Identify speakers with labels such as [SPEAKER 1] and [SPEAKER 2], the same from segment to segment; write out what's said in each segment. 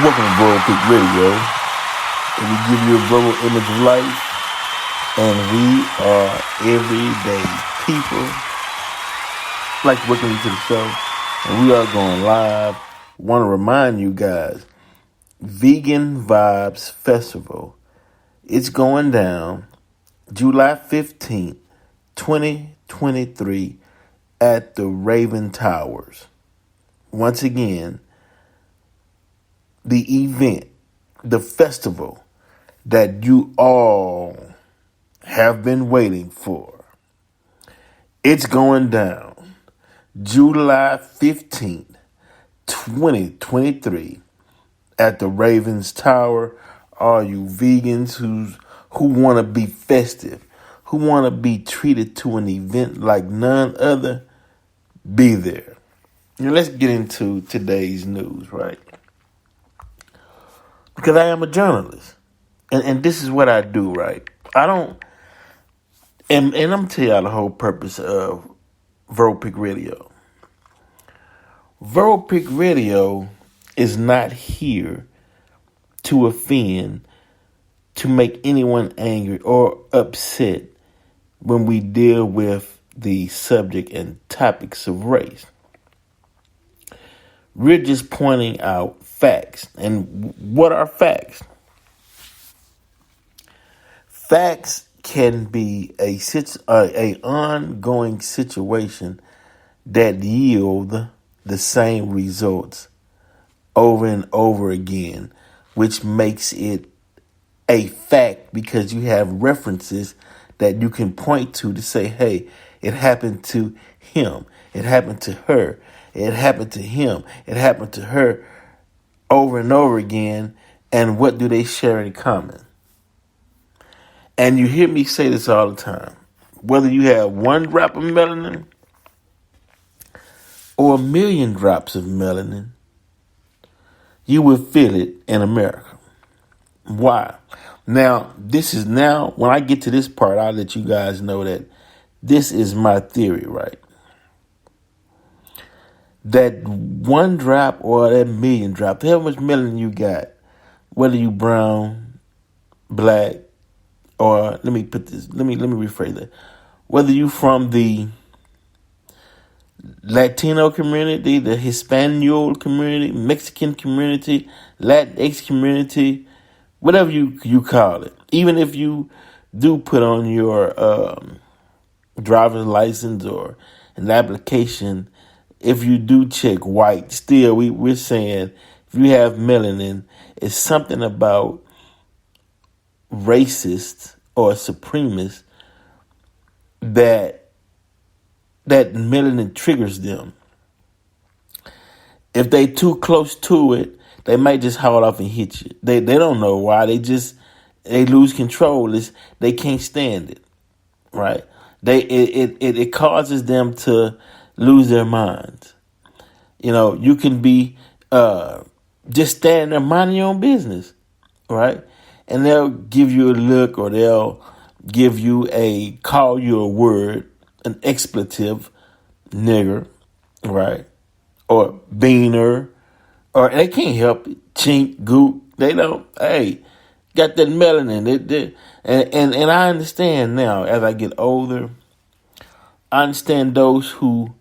[SPEAKER 1] Welcome to World Peak Radio, and we give you a verbal image of life, and we are everyday people. I'd like to welcome you to the show, and we are going live. Want to remind you guys, Vegan Vibes Festival, it's going down July 15th, 2023 at the Raven Towers. Once again, the event, the festival that you all have been waiting for. It's going down July 15th, 2023 at the Ravens Tower. All you vegans who want to be festive, who want to be treated to an event like none other, be there. Now let's get into today's news, right? Because I am a journalist. And this is what I do, right? I don't... And I'm going to tell y'all the whole purpose of Peak Radio. Peak Radio is not here to offend, to make anyone angry or upset when we deal with the subject and topics of race. We're just pointing out facts. And what are facts? Facts can be a ongoing situation that yield the same results over and over again, which makes it a fact because you have references that you can point to say, hey, it happened to him, it happened to her, it happened to him, it happened to her, over and over again. And what do they share in common? And you hear me say this all the time. Whether you have 1 drop of melanin or 1,000,000 drops of melanin, you will feel it in America. Why? Now, when I get to this part, I'll let you guys know that this is my theory, right? That 1 drop or that 1,000,000 drop, however much melanin you got, whether you brown, black, or let me rephrase that. Whether you from the Latino community, the Hispaniola community, Mexican community, Latinx community, whatever you call it. Even if you do put on your driver's license or an application, if you do check white, still we're saying if you have melanin, it's something about racists or supremacists that melanin triggers them. If they too close to it, they might just haul off and hit you. They don't know why. They lose control. They can't stand it, right? It causes them to lose their minds. You know, you can be just standing there minding your own business, right? And they'll give you a look, or they'll call you a word, an expletive, nigger, right? Or beaner, or they can't help it, chink, goop. They don't, hey, got that melanin. And I understand now, as I get older, I understand those who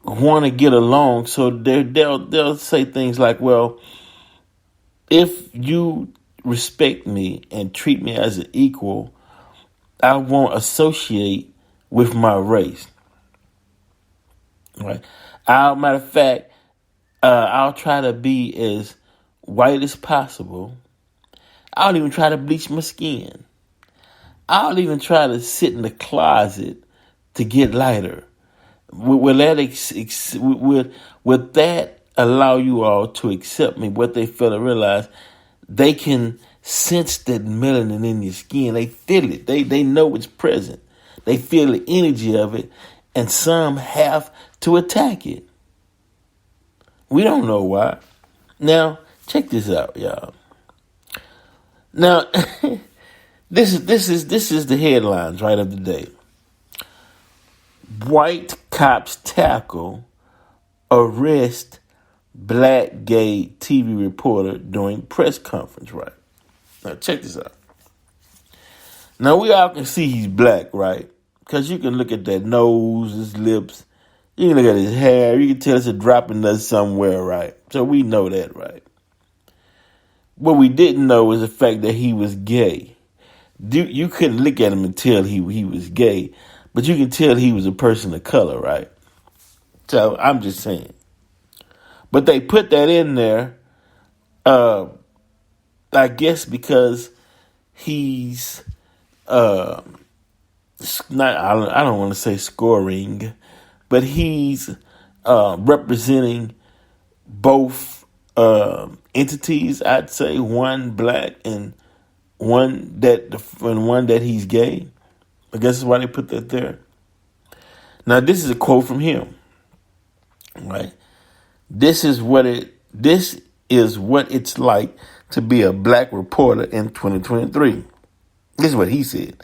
[SPEAKER 1] want to get along, so they'll say things like, well, if you respect me and treat me as an equal, I won't associate with my race. Right? Matter of fact, I'll try to be as white as possible. I'll even try to bleach my skin. I'll even try to sit in the closet to get lighter. Will that allow you all to accept me? What they fail to realize, they can sense that melanin in your skin. They feel it. They know it's present. They feel the energy of it, and some have to attack it. We don't know why. Now, check this out, y'all. Now, this is the headlines, right, of the day. White cops tackle, arrest black gay TV reporter during press conference, right? Now check this out. Now we all can see he's black, right? Because you can look at that nose, his lips, you can look at his hair, you can tell it's a dropping nut somewhere, right? So we know that, right? What we didn't know was the fact that he was gay. You couldn't look at him and tell he was gay, but you can tell he was a person of color, right? So I'm just saying. But they put that in there, I guess because he's not. I don't want to say scoring, but he's representing both entities. I'd say one black and one that he's gay. I guess that's why they put that there. Now this is a quote from him, right? This is what it's like to be a black reporter in 2023. This is what he said.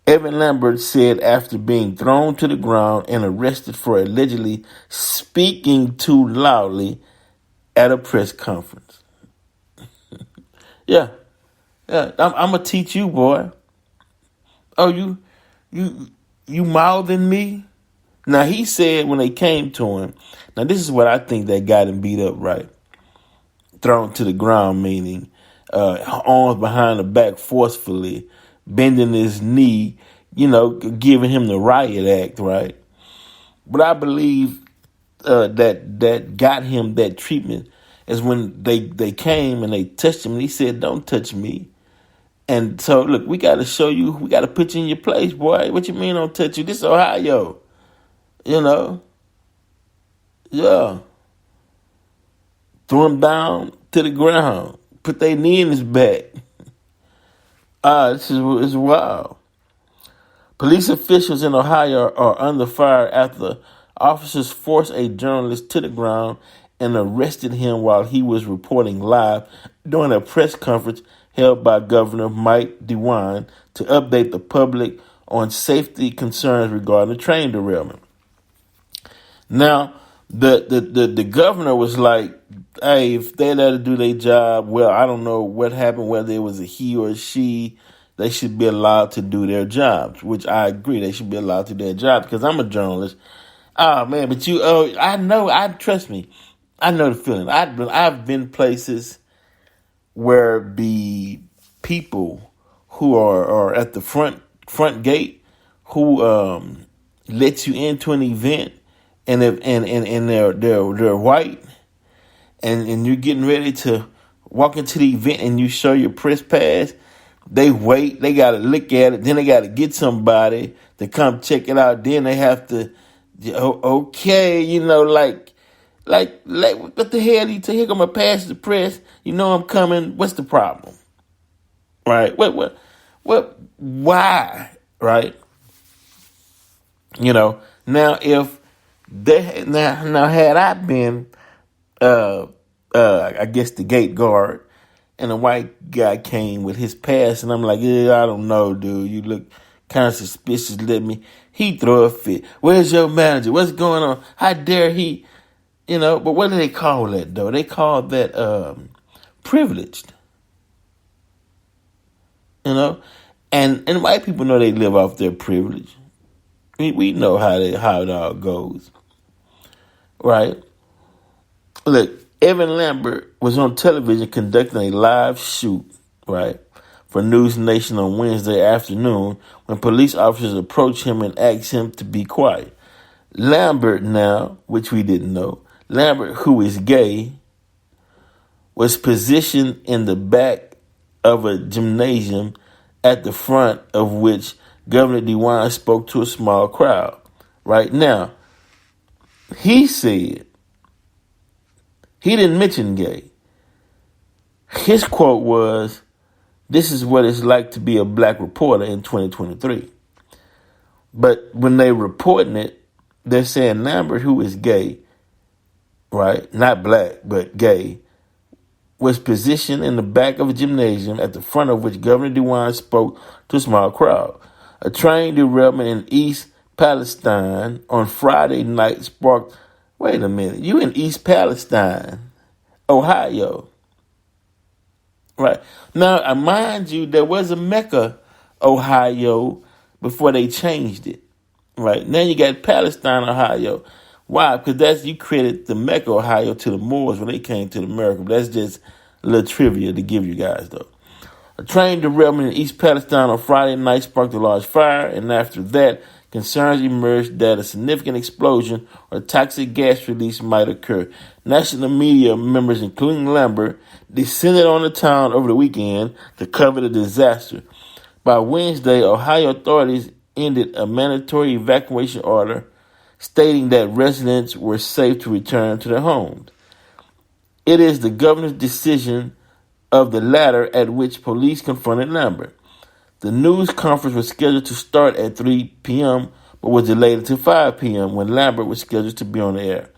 [SPEAKER 1] Evan Lambert said after being thrown to the ground and arrested for allegedly speaking too loudly at a press conference. Yeah, I'm gonna teach you, boy. Oh, you mouthing me? Now, he said when they came to him, now this is what I think that got him beat up, right? Thrown to the ground, meaning arms behind the back forcefully, bending his knee, giving him the riot act, right? But I believe that got him that treatment is when they came and they touched him and he said, "Don't touch me." And so, look, we got to show you, we got to put you in your place, boy. What you mean don't touch you? This is Ohio. Yeah. Threw him down to the ground. Put their knee in his back. This is wild. Police officials in Ohio are under fire after officers forced a journalist to the ground and arrested him while he was reporting live during a press conference held by Governor Mike DeWine to update the public on safety concerns regarding the train derailment. Now, the governor was like, hey, if they let her do their job, well, I don't know what happened, whether it was a he or a she, they should be allowed to do their jobs, which I agree. They should be allowed to do their job because I'm a journalist. Oh, man, but trust me, I know the feeling. I've been places where the people who are at the front gate who let you into an event and they're white and you're getting ready to walk into the event and you show your press pass, they wait, they gotta look at it, then they gotta get somebody to come check it out, then they have to okay, like what the hell you here come a pass the press, I'm coming, what's the problem? Right? What why? Right? Now if now had I been I guess the gate guard and a white guy came with his pass and I'm like, yeah, I don't know, dude. You look kind of suspicious. He throw a fit. Where's your manager? What's going on? How dare he? But what do they call that, though? They call that privileged. And white people know they live off their privilege. We know how it all goes. Right? Look, Evan Lambert was on television conducting a live shoot, right, for News Nation on Wednesday afternoon when police officers approached him and asked him to be quiet. Lambert now, which we didn't know, Lambert, who is gay, was positioned in the back of a gymnasium at the front of which Governor DeWine spoke to a small crowd. Right now, he said, he didn't mention gay. His quote was, "This is what it's like to be a black reporter in 2023. But when they reporting it, they're saying Lambert, who is gay, right, not black, but gay, was positioned in the back of a gymnasium at the front of which Governor DeWine spoke to a small crowd. A train derailment in East Palestine on Friday night sparked Wait a minute. You in East Palestine, Ohio. Right. Now, mind you, there was a Mecca, Ohio, before they changed it. Right. Now you got Palestine, Ohio. Why? Because you credit the Mecca, Ohio to the Moors when they came to America. But that's just a little trivia to give you guys, though. A train derailment in East Palestine on Friday night sparked a large fire, and after that, concerns emerged that a significant explosion or toxic gas release might occur. National media members, including Lambert, descended on the town over the weekend to cover the disaster. By Wednesday, Ohio authorities ended a mandatory evacuation order, stating that residents were safe to return to their homes. It is the governor's decision of the latter at which police confronted Lambert. The news conference was scheduled to start at 3 p.m., but was delayed until 5 p.m. when Lambert was scheduled to be on the air.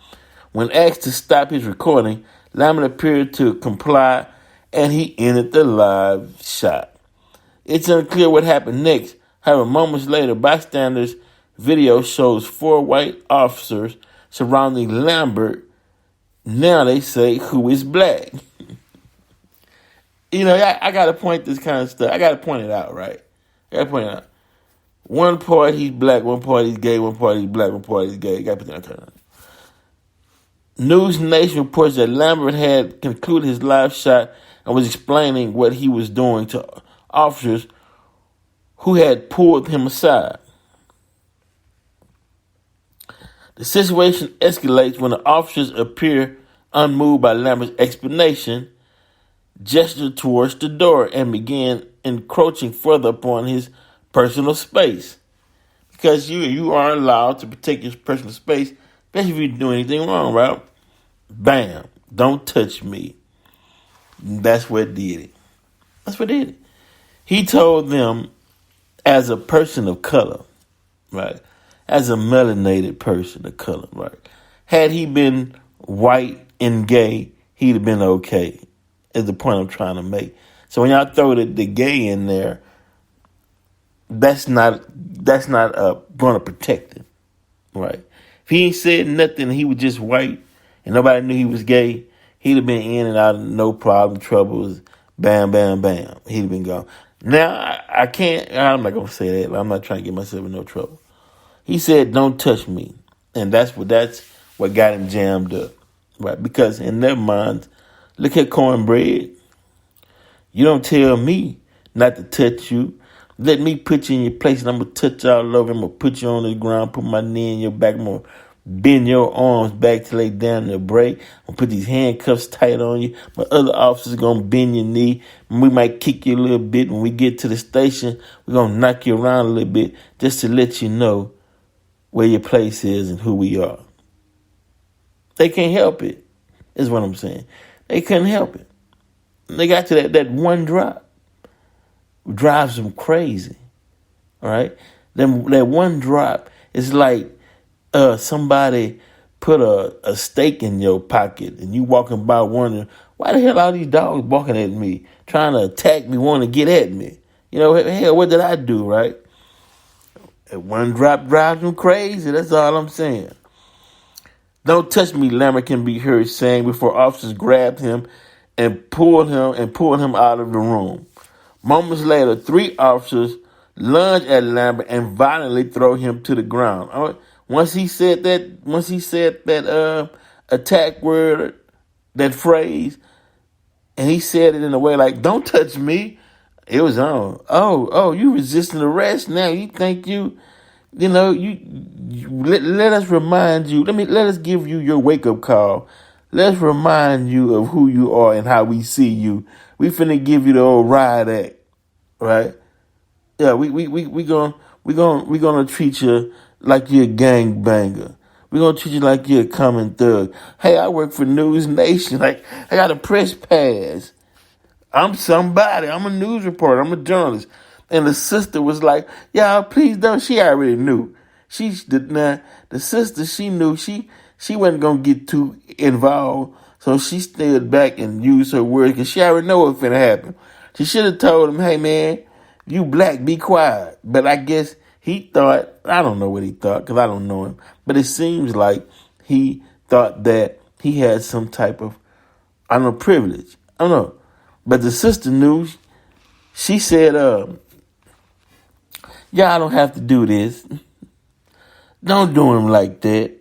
[SPEAKER 1] When asked to stop his recording, Lambert appeared to comply, and he ended the live shot. It's unclear what happened next. However, moments later, bystanders' video shows 4 white officers surrounding Lambert. Now they say, who is black? I got to point this kind of stuff. I got to point it out, right? I got to point it out. One part he's black, one part he's gay, one part he's black, one part he's gay. Got to put that out. News Nation reports that Lambert had concluded his live shot and was explaining what he was doing to officers who had pulled him aside. The situation escalates when the officers appear unmoved by Lambert's explanation, gestured towards the door, and began encroaching further upon his personal space. Because you are allowed to protect your personal space, especially if you do anything wrong, right? Bam. Don't touch me. That's what did it. That's what did it. He told them, as a person of color, right? As a melanated person of color, right? Had he been white and gay, he'd have been okay, is the point I'm trying to make. So when y'all throw the gay in there, that's not going to protect him, right? If he ain't said nothing, he was just white, and nobody knew he was gay, he'd have been in and out of no problem, troubles, bam, bam, bam. He'd have been gone. Now, I'm not going to say that. I'm not trying to get myself in no trouble. He said, don't touch me. And that's what got him jammed up, right? Because in their minds, look at cornbread. You don't tell me not to touch you. Let me put you in your place, and I'm going to touch you all over. I'm going to put you on the ground, put my knee in your back. I'm going to bend your arms back till they down the break. I'm going to put these handcuffs tight on you. My other officers are going to bend your knee. We might kick you a little bit. When we get to the station, we're going to knock you around a little bit just to let you know where your place is and who we are. They can't help it, is what I'm saying. They couldn't help it. They got to that one drop. Drives them crazy. All right? That one drop is like somebody put a steak in your pocket and you walking by wondering, why the hell are these dogs barking at me, trying to attack me, wanting to get at me? Hell, what did I do, right? That one drop drives them crazy. That's all I'm saying. Don't touch me, Lambert can be heard saying before officers grabbed him and pulled him out of the room. Moments later, 3 officers lunge at Lambert and violently throw him to the ground. Once he said that attack word, that phrase, and he said it in a way like, don't touch me, it was on. Oh, you resisting arrest now. You think you let us remind you, let us give you your wake-up call. Let's remind you of who you are and how we see you. We finna give you the old riot act, right? Yeah, we gonna treat you like you're a gangbanger. We're gonna treat you like you're a common thug. Hey, I work for News Nation. Like, I got a press pass. I'm somebody. I'm a news reporter. I'm a journalist. And the sister was like, y'all, please don't. She already knew. The sister, she knew she wasn't going to get too involved. So she stood back and used her words because she already know what's going to happen. She should have told him, hey, man, you black, be quiet. But I guess he thought, I don't know what he thought because I don't know him. But it seems like he thought that he had some type of, I don't know, privilege. I don't know. But the sister knew. She said, y'all don't have to do this. Don't do him like that.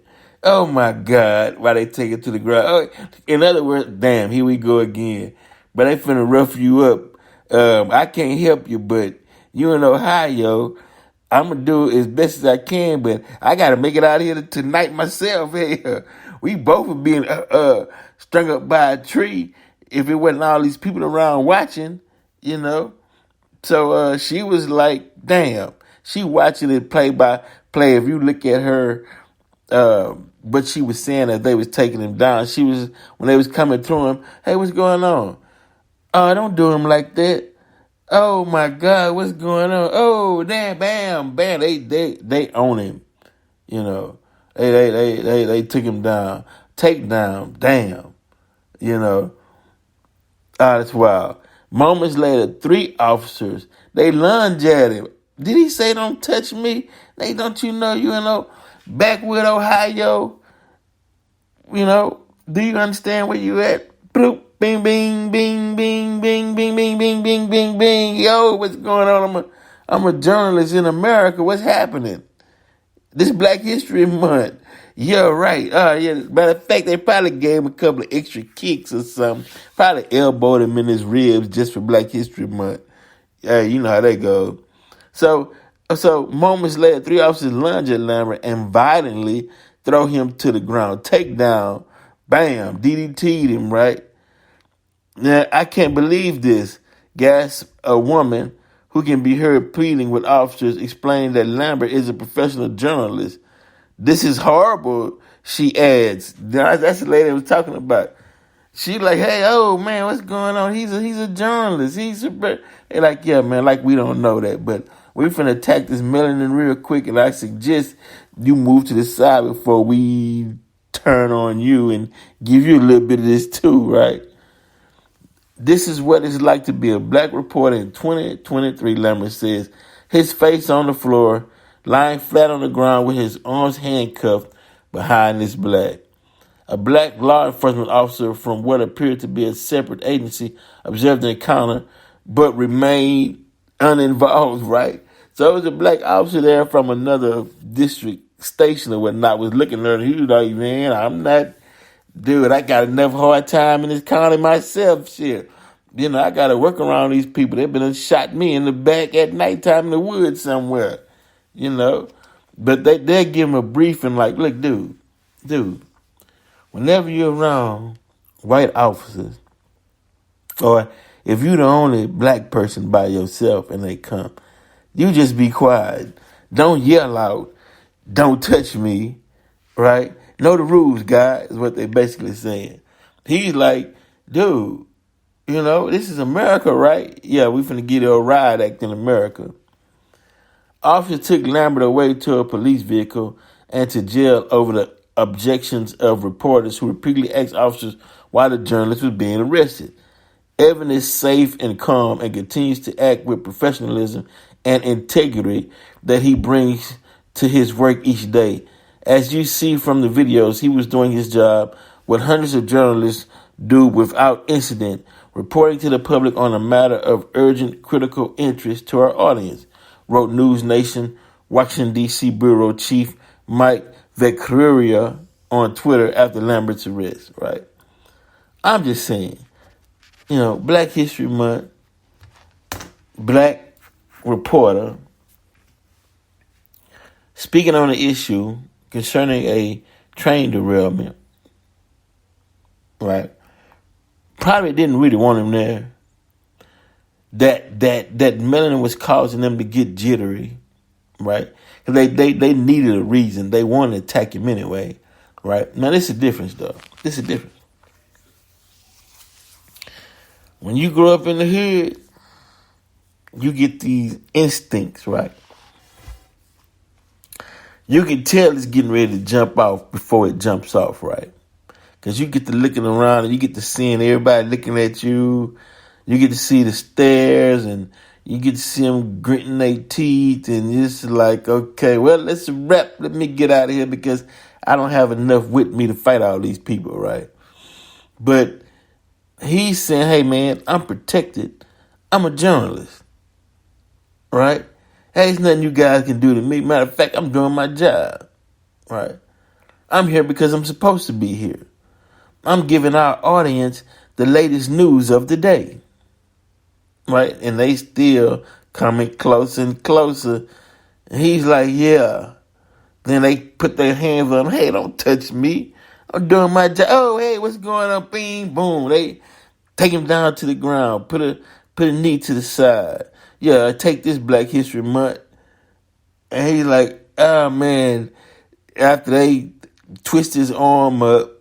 [SPEAKER 1] Oh, my God. Why they take it to the ground? Oh, in other words, damn, here we go again. But they finna rough you up. I can't help you, but you in Ohio, I'm going to do it as best as I can, but I got to make it out here tonight myself. Hey, we both are being strung up by a tree if it wasn't all these people around watching, you know. So she was like, damn. She watching it play by play. If you look at her, what she was saying as they was taking him down, she was, when they was coming through him, hey, what's going on? Oh, don't do him like that. Oh my God, what's going on? Oh, damn, bam, bam. They own him. You know. They took him down. Take down, damn. You know. Ah, that's wild. Moments later, 3 officers, they lunge at him. Did he say don't touch me? They, don't you know you in backwood Ohio? You know, do you understand where you at? Bloop, bing, bing, bing, bing, bing, bing, bing, bing, bing, bing, bing. Yo, what's going on? I'm a journalist in America. What's happening? This Black History Month. Yeah, right. Yeah. Matter of fact, they probably gave him a couple of extra kicks or something. Probably elbowed him in his ribs just for Black History Month. Yeah, you know how they go. So moments later, 3 officers lunge at Lambert and violently throw him to the ground. Take down. Bam. DDT'd him, right? Now, I can't believe this. Gasped a woman who can be heard pleading with officers, explaining that Lambert is a professional journalist. This is horrible, she adds. That's the lady I was talking about. She like, hey, oh man, what's going on? He's a journalist. They're like, yeah, man, like we don't know that, but we finna attack this melanin real quick, and I suggest you move to the side before we turn on you and give you a little bit of this too, right? This is what it's like to be a black reporter in 2023, Lambert says, his face on the floor, lying flat on the ground with his arms handcuffed behind his back. A black law enforcement officer from what appeared to be a separate agency observed the encounter, but remained uninvolved, right? So it was a black officer there from another district station or whatnot was looking at her, and he was like, man, I'm not, dude, I got enough hard time in this county myself, shit. You know, I got to work around these people. They've been shot me in the back at nighttime in the woods somewhere, you know. But they'll give him a briefing like, look, dude, whenever you're around white officers, or if you're the only black person by yourself and they come, you just be quiet. Don't yell out. Don't touch me, right? Know the rules, guys, is what they basically saying. He's like, dude, you know, this is America, right? Yeah, we finna get a riot act in America. Officers took Lambert away to a police vehicle and to jail over the objections of reporters who repeatedly asked officers why the journalist was being arrested. Evan is safe and calm and continues to act with professionalism and integrity that he brings to his work each day. As you see from the videos, he was doing his job, what hundreds of journalists do without incident, reporting to the public on a matter of urgent critical interest to our audience, wrote News Nation Washington, D.C. Bureau Chief Mike Vecchieria on Twitter after Lambert's arrest, right? I'm just saying, you know, Black History Month, black reporter, speaking on an issue concerning a train derailment, right? Probably didn't really want him there. That melanin was causing them to get jittery, right? They needed a reason. They wanted to attack him anyway, right? Now this is a difference, though. This is a difference. When you grow up in the hood, you get these instincts, right? You can tell it's getting ready to jump off before it jumps off, right? Because you get to looking around and you get to seeing everybody looking at you. You get to see the stares and You get to see them gritting their teeth, and it's like, okay, well, let's wrap. Let me get out of here because I don't have enough with me to fight all these people, right? But he's saying, hey, man, I'm protected. I'm a journalist, right? Hey, there's nothing you guys can do to me. Matter of fact, I'm doing my job, right? I'm here because I'm supposed to be here. I'm giving our audience the latest news of the day, right? And they still coming closer and closer. And he's like, yeah. Then they put their hands on him. Hey, don't touch me. I'm doing my job. Oh, hey, what's going on? Bing, boom. They take him down to the ground. Put a knee to the side. Yeah, take this Black History Month. And he's like, oh, man. After they twist his arm up,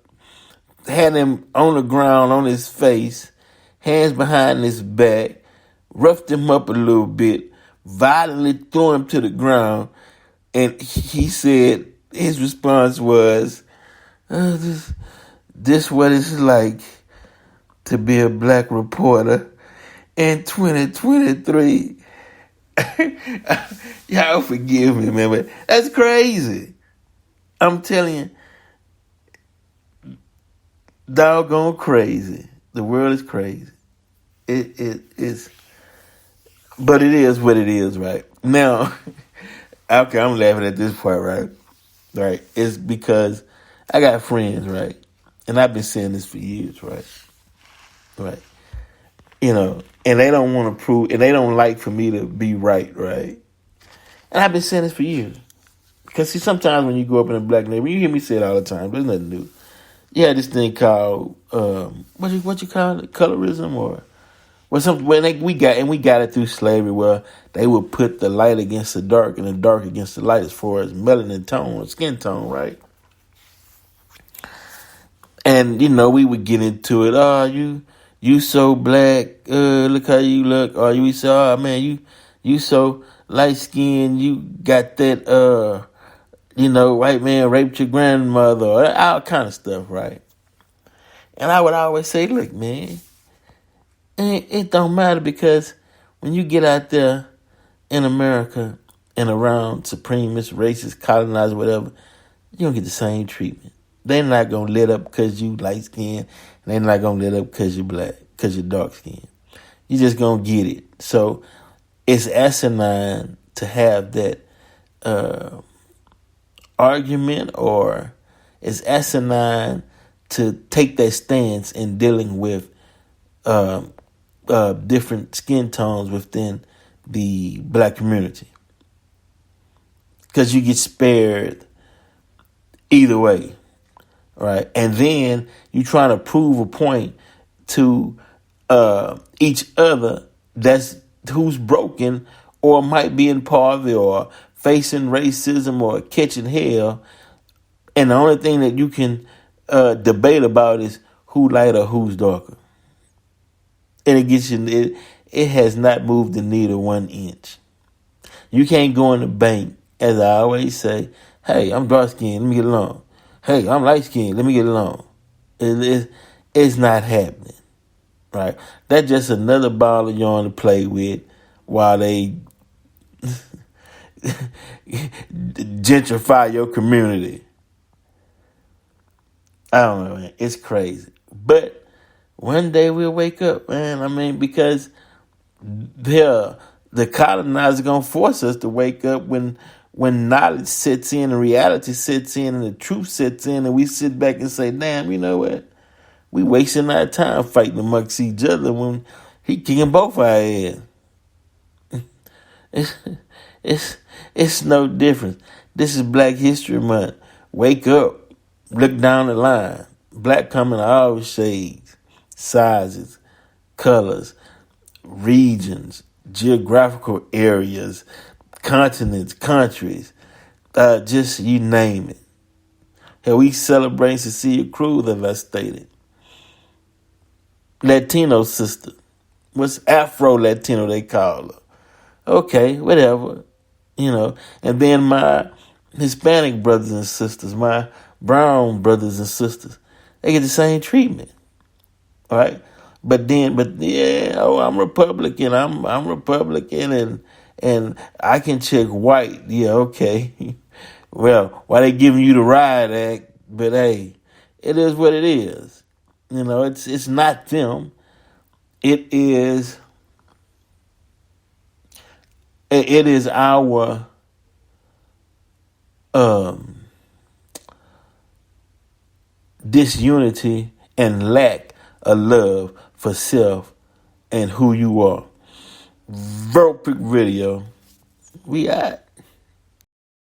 [SPEAKER 1] had him on the ground on his face, hands behind his back, roughed him up a little bit, violently threw him to the ground, and he said his response was, this what it's like to be a black reporter in 2023. Y'all forgive me, man, but that's crazy. I'm telling you, doggone crazy. The world is crazy. It is, but it is what it is, right? Now, okay, I'm laughing at this part, right? Right? It's because I got friends, right? And I've been saying this for years, right? Right? And they don't want to prove, and they don't like for me to be right, right? And I've been saying this for years. Because see, sometimes when you grow up in a black neighborhood, you hear me say it all the time. There's nothing new. You had this thing called what you call it, colorism, or something. We got it through slavery, where they would put the light against the dark and the dark against the light as far as melanin tone or skin tone, right? And we would get into it. Oh, you so black. Look how you look. Or you say, oh man, you so light skinned. You got that. White man raped your grandmother, or all kind of stuff, right? And I would always say, look, man, it don't matter, because when you get out there in America and around supremacists, racists, colonizers, whatever, you don't get the same treatment. They're not going to let up because you light skinned, and they're not going to let up because you're black, because you're dark skinned. You're just going to get it. So it's asinine to have that argument, or it's asinine to take that stance in dealing with different skin tones within the black community, because you get spared either way, right? And then you try to prove a point to each other who's broken or might be in poverty or facing racism or catching hell, and the only thing that you can debate about is who lighter, who's darker, and it has not moved the needle 1 inch. You can't go in the bank, as I always say, hey, I'm dark skinned, let me get along. Hey, I'm light skinned, let me get along. It's not happening, right? That's just another ball of yarn to play with while they gentrify your community. I don't know, man. It's crazy. But one day we'll wake up, man. I mean, because the colonizers going to force us to wake up when knowledge sets in and reality sets in and the truth sets in, and we sit back and say, damn, you know what? We wasting our time fighting amongst each other when he kicking both our heads. It's no difference. This is Black History Month. Wake up. Look down the line. Black coming in all shades, sizes, colors, regions, geographical areas, continents, countries, just you name it. Hell, we celebrate Cecilia Cruz, as I stated. Latino sister. What's Afro-Latino they call her? Okay, whatever. And then my Hispanic brothers and sisters, my brown brothers and sisters, they get the same treatment. All right? But yeah, oh, I'm Republican. I'm Republican, and I can check white. Yeah, okay. Well, why they giving you the riot act? But hey, it is what it is. It's not them. It is our um, disunity and lack of love for self and who you are. Very quick video. We out.